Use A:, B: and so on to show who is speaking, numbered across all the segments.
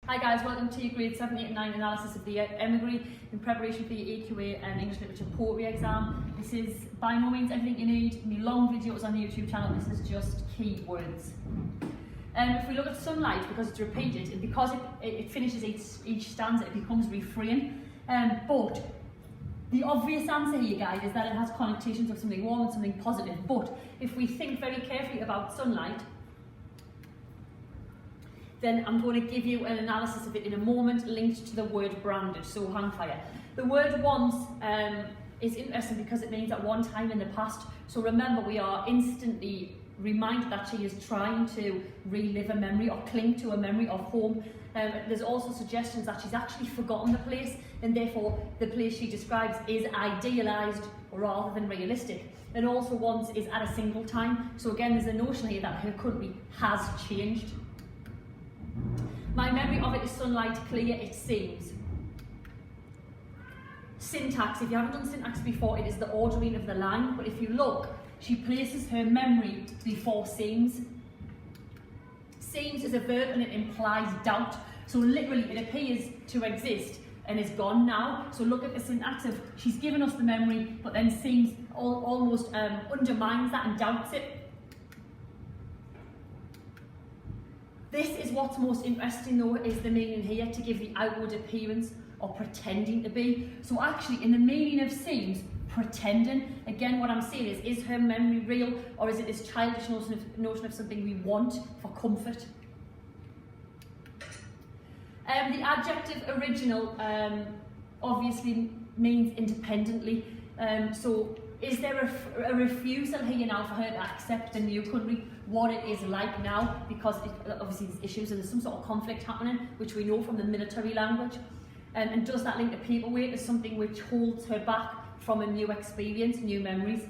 A: Hi guys, welcome to your grade 7, 8 and 9 analysis of the Emigree in preparation for your AQA and English Literature Poetry exam. This is by no means everything you need. My long videos on the YouTube channel, this is just keywords. If we look at sunlight, because it's repeated, and because it finishes each stanza, it becomes refrain. But the obvious answer here, guys, is that it has connotations of something warm and something positive. But if we think very carefully about sunlight, then I'm going to give you an analysis of it in a moment linked to the word branded, so hang fire. The word once is interesting because it means at one time in the past. So remember, we are instantly reminded that she is trying to relive a memory or cling to a memory of home. There's also suggestions that she's actually forgotten the place, and therefore the place she describes is idealised rather than realistic. And also once is at a single time. So again, there's a notion here that her country has changed. My memory of it is sunlight clear, it seems. Syntax, if you haven't done syntax before, it is the ordering of the line, but if you look, she places her memory before seems. Seems is a verb and it implies doubt, so literally it appears to exist and is gone now. So look at the syntax of she's given us the memory, but then seems almost undermines that and doubts it. This is what's most interesting though, is the meaning here, to give the outward appearance or pretending to be. So actually in the meaning of seems, pretending, again what I'm saying is her memory real, or is it this childish notion of something we want for comfort? The adjective original obviously means independently. So is there a refusal here now for her to accept the new country, what it is like now, because obviously there's issues and there's some sort of conflict happening, which we know from the military language, and does that link to paperweight as something which holds her back from a new experience, new memories?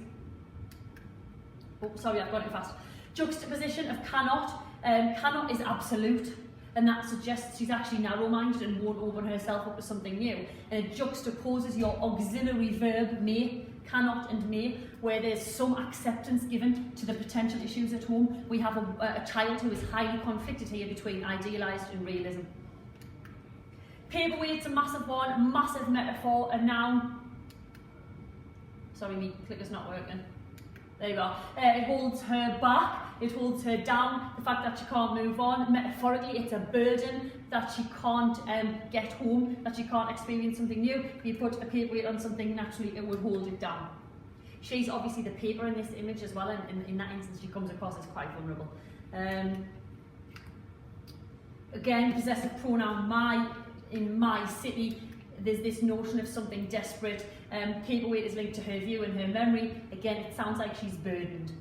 A: Oh, sorry, I've gone too fast. Juxtaposition of cannot. Cannot is absolute, and that suggests she's actually narrow-minded and won't open herself up to something new. And it juxtaposes your auxiliary verb may, cannot and may, where there's some acceptance given to the potential issues at home. We have a child who is highly conflicted here between idealised and realism. Paperweight's a massive one, massive metaphor, a noun. Sorry, my clicker's not working. There you go. It holds her back, it holds her down, the fact that she can't move on. Metaphorically, it's a burden that she can't get home, that she can't experience something new. If you put a paperweight on something, naturally it would hold it down. She's obviously the paper in this image as well, and in that instance she comes across as quite vulnerable. Again, possessive pronoun my, in my city, there's this notion of something desperate. Paperweight is linked to her view and her memory. Again, it sounds like she's burdened.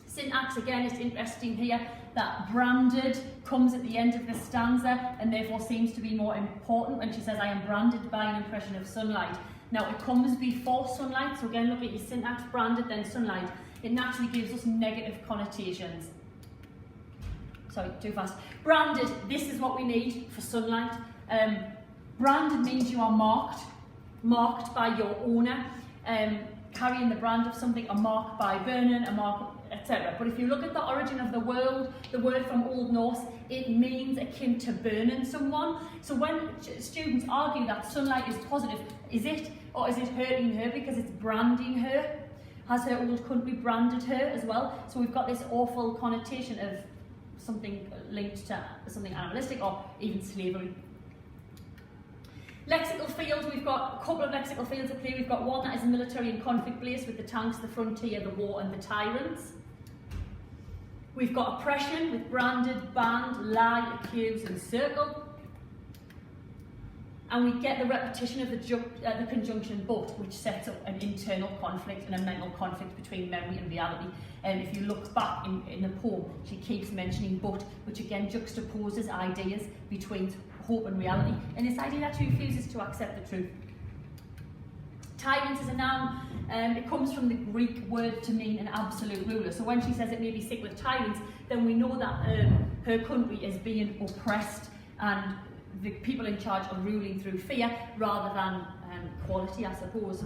A: Syntax, again, is interesting here, that branded comes at the end of the stanza and therefore seems to be more important when she says, I am branded by an impression of sunlight. Now, it comes before sunlight, so again, look at your syntax, branded, then sunlight. It naturally gives us negative connotations. Sorry, too fast. Branded, this is what we need for sunlight. Branded means you are marked by your owner, carrying the brand of something, a mark by burning, a mark, etc. But if you look at the origin of the word from Old Norse, it means akin to burning someone. So when students argue that sunlight is positive, is it, or is it hurting her because it's branding her? Has her old country branded her as well? So we've got this awful connotation of something linked to something animalistic or even slavery. Lexical fields, we've got a couple of lexical fields at play. We've got one that is military and conflict based with the tanks, the frontier, the war and the tyrants. We've got oppression with branded, banned, lie, accuse and circle. And we get the repetition of the conjunction but, which sets up an internal conflict and a mental conflict between memory and reality. And if you look back in the poem, she keeps mentioning but, which again juxtaposes ideas between hope and reality, and this idea that she refuses to accept the truth. Tyrant is a noun. It comes from the Greek word to mean an absolute ruler. So when she says it may be sick with tyrants, then we know that her country is being oppressed and the people in charge are ruling through fear rather than quality, I suppose.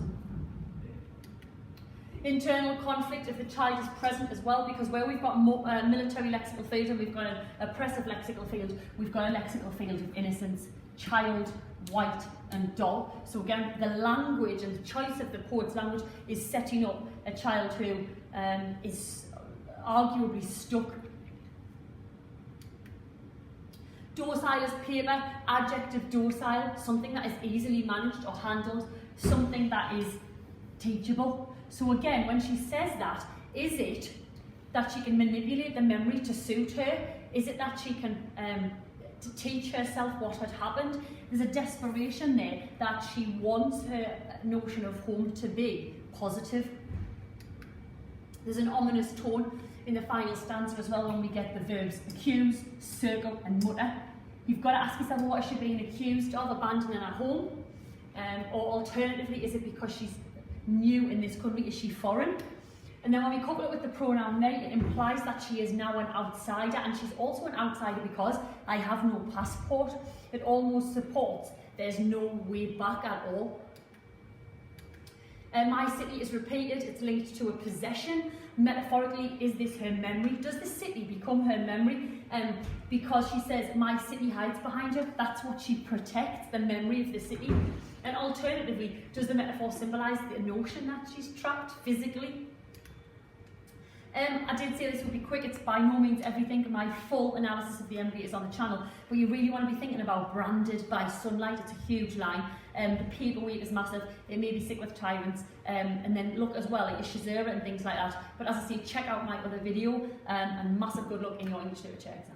A: Internal conflict if the child is present as well, because where we've got military lexical field and we've got an oppressive lexical field, we've got a lexical field of innocence, child, white and doll. So again, the language and the choice of the poet's language is setting up a child who is arguably stuck. Docile is paper, adjective docile, something that is easily managed or handled, something that is teachable. So again, when she says that, is it that she can manipulate the memory to suit her? Is it that she can to teach herself what had happened? There's a desperation there that she wants her notion of home to be positive. There's an ominous tone in the final stanza as well when we get the verbs accuse, circle and mutter. You've got to ask yourself, what is she being accused of? Abandoning her home? Or alternatively, is it because she's new in this country? Is she foreign? And then when we couple it with the pronoun they, it implies that she is now an outsider, and she's also an outsider because I have no passport. It almost supports there's no way back at all. My city is repeated, it's linked to a possession. Metaphorically, is this her memory? Does the city become her memory? Because she says, my city hides behind her, that's what she protects, the memory of the city. And alternatively, does the metaphor symbolise the notion that she's trapped physically? I did say this would be quick, it's by no means everything. My full analysis of the Emigree is on the channel, but you really want to be thinking about branded by sunlight. It's a huge line. The paperweight is massive, it may be sick with tyrants, and then look as well at your Shazera and things like that. But as I say, check out my other video, and massive good luck in your English literature exam.